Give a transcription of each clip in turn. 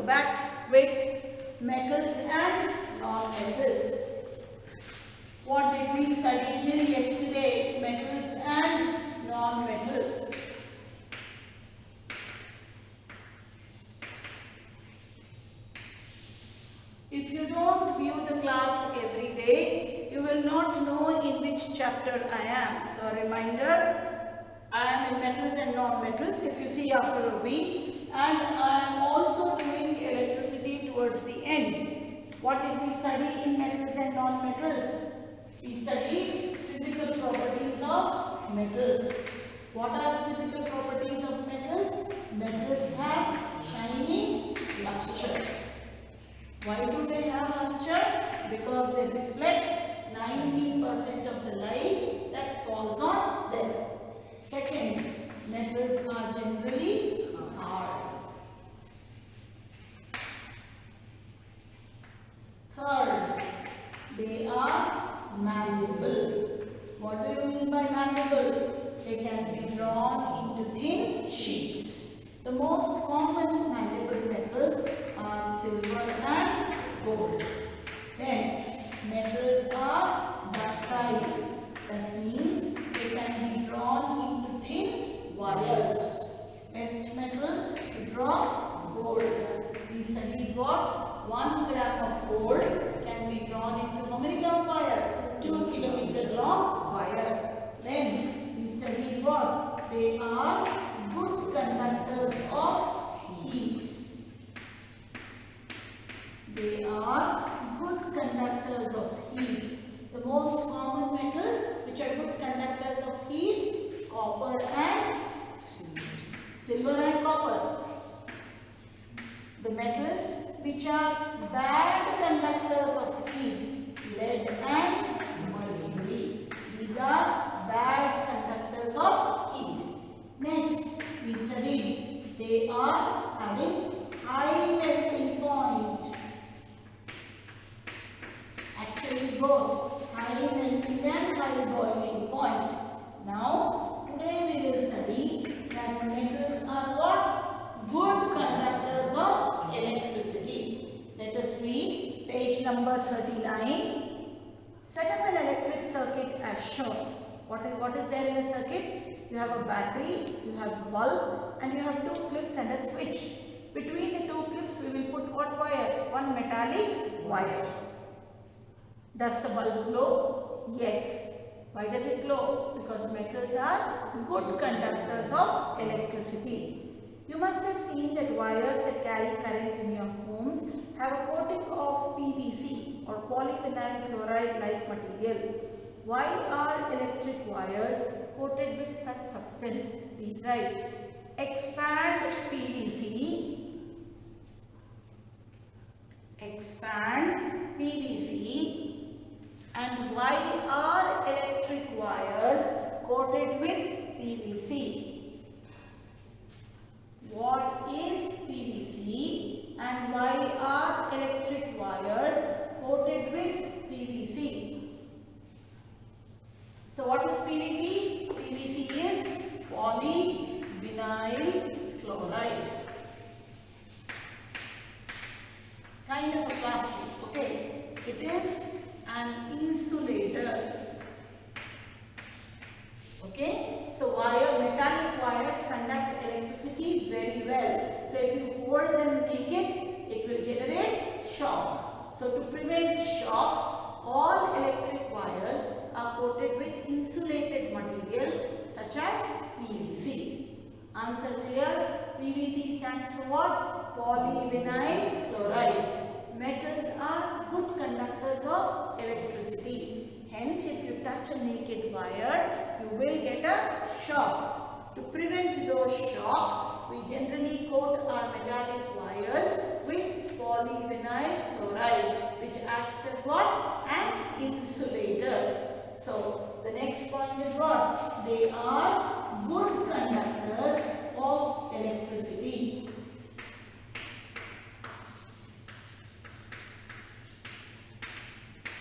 So back with metals and non-metals. What did we study till yesterday? Metals and non-metals. If you don't view the class every day, you will not know in which chapter I am. So a reminder, I am in metals and non-metals, if you see after a week, and I am also doing electricity towards the end. What did we study in metals and non-metals? We studied physical properties of metals. What are the physical properties of metals? Metals have shining luster. Why do they have luster? Because they reflect 90% of the light that falls on them. Second, metals are generally hard. Third, they are malleable. What do you mean by malleable? They can be drawn into thin sheets. The most common malleable metals are silver and gold. Then, metals are ductile. That means they can be drawn into thin wires. Best metal to draw gold. We studied what? 1 gram of gold can be drawn into how many long wire? 2 kilometer long wire. Then we studied what? They are good conductors of heat. They are good conductors of heat. The most common metals which are good conductors of heat, copper and silver and copper. The metals which are bad conductors of heat, lead and mercury. These are bad conductors of heat. Next, we studied they are having high melting point. Actually both high melting and high boiling point. Now, today we will study that metals are what? Good conductors of electricity. Let us read page number 39. Set up an electric circuit as shown. What is there in a circuit? You have a battery, you have a bulb, and you have two clips and a switch. Between the two clips we will put what wire? One metallic wire. Does the bulb glow? Yes. Why does it glow? Because metals are good conductors of electricity. You must have seen that wires that carry current in your homes have a coating of PVC or polyvinyl chloride like material. Why are electric wires coated with such substance? Please write. Expand PVC. Expand PVC. And why are electric wires coated with PVC? What is PVC and why are electric wires coated with PVC? So what is PVC? PVC is polyvinyl chloride. Kind of a plastic, okay? It is an insulator. Okay, so metallic wires conduct electricity very well. So if you hold them naked, it will generate shock. So to prevent shocks, all electric wires are coated with insulated material such as PVC. Answer clear? PVC stands for what? Polyvinyl chloride. Metals are good conductors of electricity. Hence, if you touch a naked wire, you will get a shock. To prevent those shocks, we generally coat our metallic wires with polyvinyl chloride, which acts as what? An insulator. So, the next point is what? They are good conductors of electricity.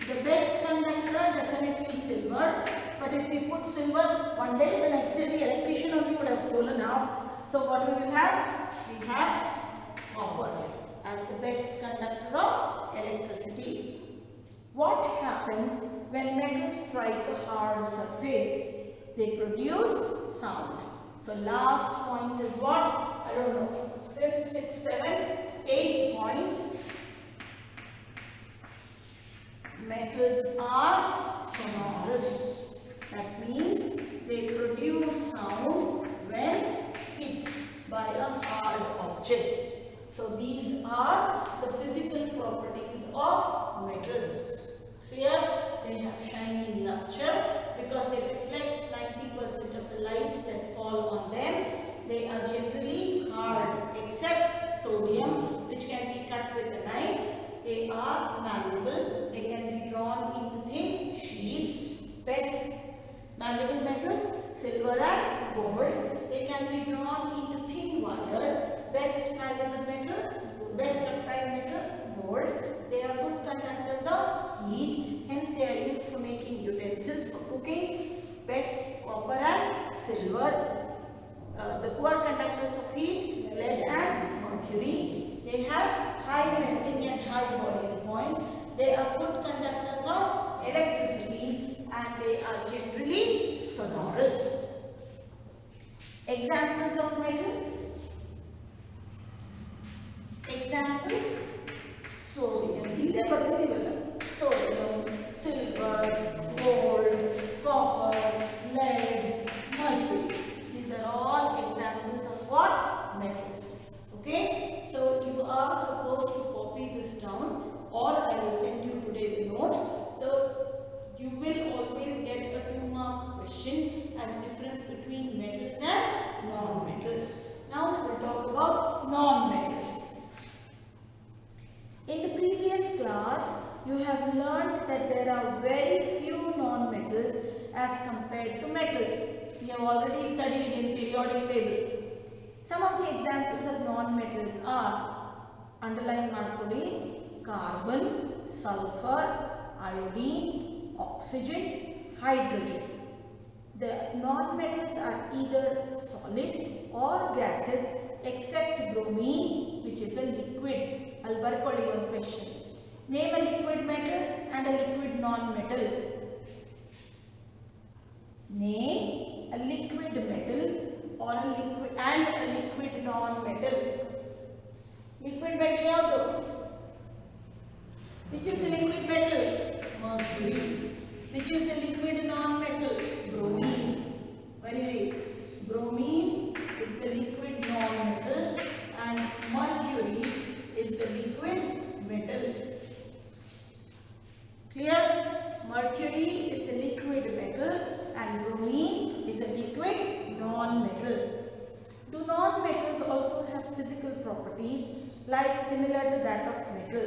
The best conductor definitely silver, but if we put silver one day, the next day the electrician only would have stolen half. So what we will have? We have copper as the best conductor of electricity. What happens when metals strike a hard surface? They produce sound. So last point is what? I don't know. 5th, 6th, 7th, 8th point. Metals are sonorous. That means they produce sound when hit by a hard object. So these are the physical properties of metals. Here they have shining luster because they reflect 90% of the light that fall on them. They are generally hard except sodium, which can be cut with a knife. They are malleable. They can be drawn into thin sheets. Best malleable metals, silver and gold. They can be drawn into thin wires. Best malleable metal, best ductile metal, gold. They are good conductors of heat. Hence they are used for making utensils for cooking. Best copper and silver. The poor conductors of heat, lead and mercury. They have high melting and high boiling point. They are good conductors of electricity and they are generally sonorous. Examples of metal. Example, sodium. Sodium, silver, gold, copper, lead, mercury. These are all examples of what? Metals. Okay, so you are supposed to copy this down, or I will send you today the notes. So you will always get a 2-mark question as difference between metals and non-metals. Now we will talk about non-metals. In the previous class, you have learnt that there are very few non-metals as compared to metals. We have already studied in periodic table. Some of the examples of non-metals are, underline markodi, carbon, sulfur, iodine, oxygen, hydrogen. The non-metals are either solid or gases except bromine, which is a liquid. I'll barcode one question. Name a liquid metal and a liquid non-metal. Name a liquid metal or a liquid and a liquid non-metal. Liquid metal yaudu? Which is a liquid metal? Mercury. Which is a liquid non-metal? Bromine. Very right. Bromine is the liquid non-metal and mercury is the liquid metal. Clear? Mercury is a liquid metal and bromine is a liquid non-metal. Do non-metals also have physical properties like similar to that of metal?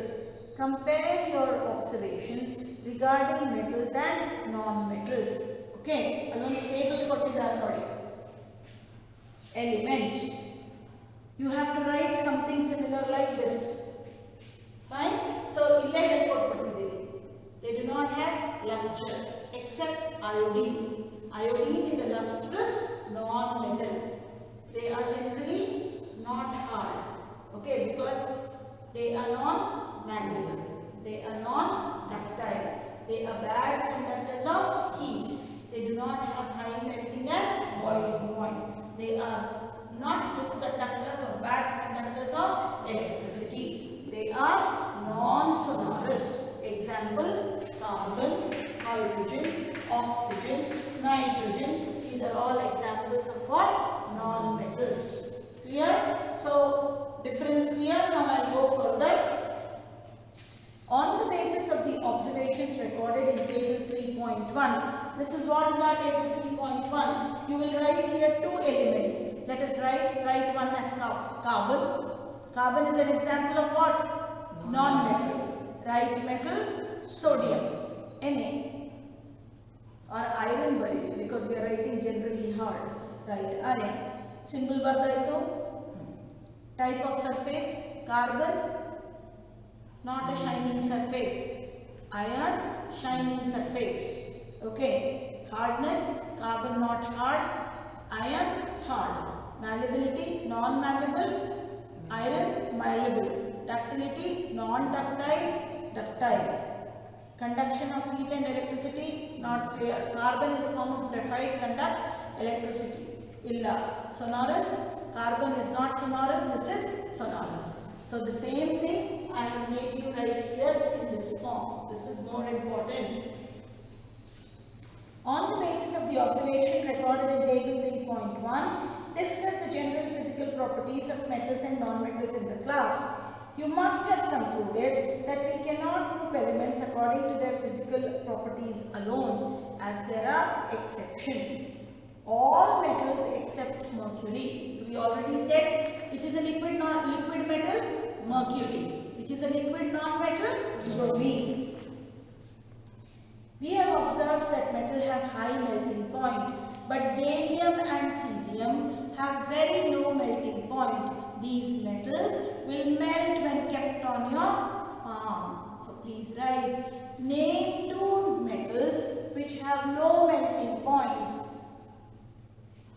Compare your observations regarding metals and non-metals. Okay, along the table element. You have to write something similar like this. Fine? So, they do not have luster except iodine. Iodine is a lustrous non-metal. They are generally not hard. Okay, because they are non-malleable. They are non-ductile. They are bad conductors of heat. They do not have high melting and boiling point. They are not good conductors or bad conductors of electricity. They are non-sonorous. Example, carbon, hydrogen, oxygen, nitrogen. These are all examples of what? Non-metals. Clear? So, difference clear. Now I will go further. On the basis of the observations recorded in table 3.1, this is what is our table 3.1. You will write here two elements. Let us write one as carbon. Carbon is an example of what? Non-metal. Write metal, sodium, Na. Or iron buried because we are writing generally hard. Write iron. Symbol bardaito. Type of surface, carbon. Not a shining surface. Iron, shining surface. Okay. Hardness, carbon not hard. Iron, hard. Malleability, non-malleable. Iron, malleable. Ductility, non-ductile, ductile. Conduction of heat and electricity, not clear. Carbon in the form of graphite conducts electricity. Illa. Sonorous, carbon is not sonorous, this is sonorous. So the same thing I have made you write here in this form. This is more important. On the basis of the observation recorded in table 3.1, discuss the general physical properties of metals and non-metals in the class. You must have concluded that we cannot group elements according to their physical properties alone, as there are exceptions. All metals except mercury. So we already said which is a liquid metal? Mercury. Which is a liquid non-metal? Bromine. We have observed that metal have high melting point, but gallium and cesium have very low melting point. These metals will melt when kept on your palm. So please write, name two metals which have low melting points.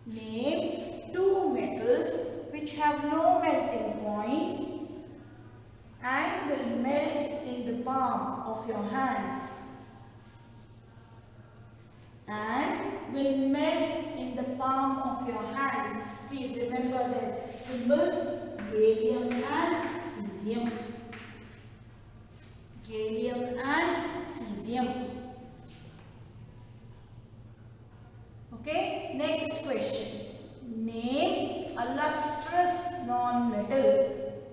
Name two metals which have low melting point and will melt in the palm of your hands. And will melt in the palm of your hands. Please remember their symbols, gallium and cesium. Gallium and cesium. Okay, next question. Name a lustrous non-metal.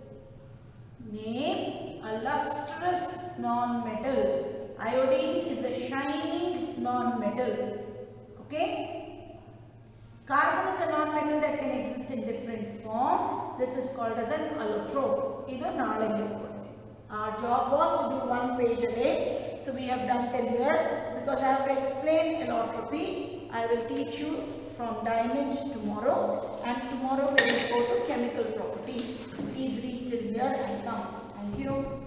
Name a lustrous non-metal. Iodine is a shining non-metal. Okay. Carbon is a non-metal that can exist in different form. This is called as an allotrope. Our job was to do one page a day. So we have done till here. Because I have to explain allotropy, I will teach you from diamond tomorrow. And tomorrow we will go to chemical properties. Please read till here and come. Thank you.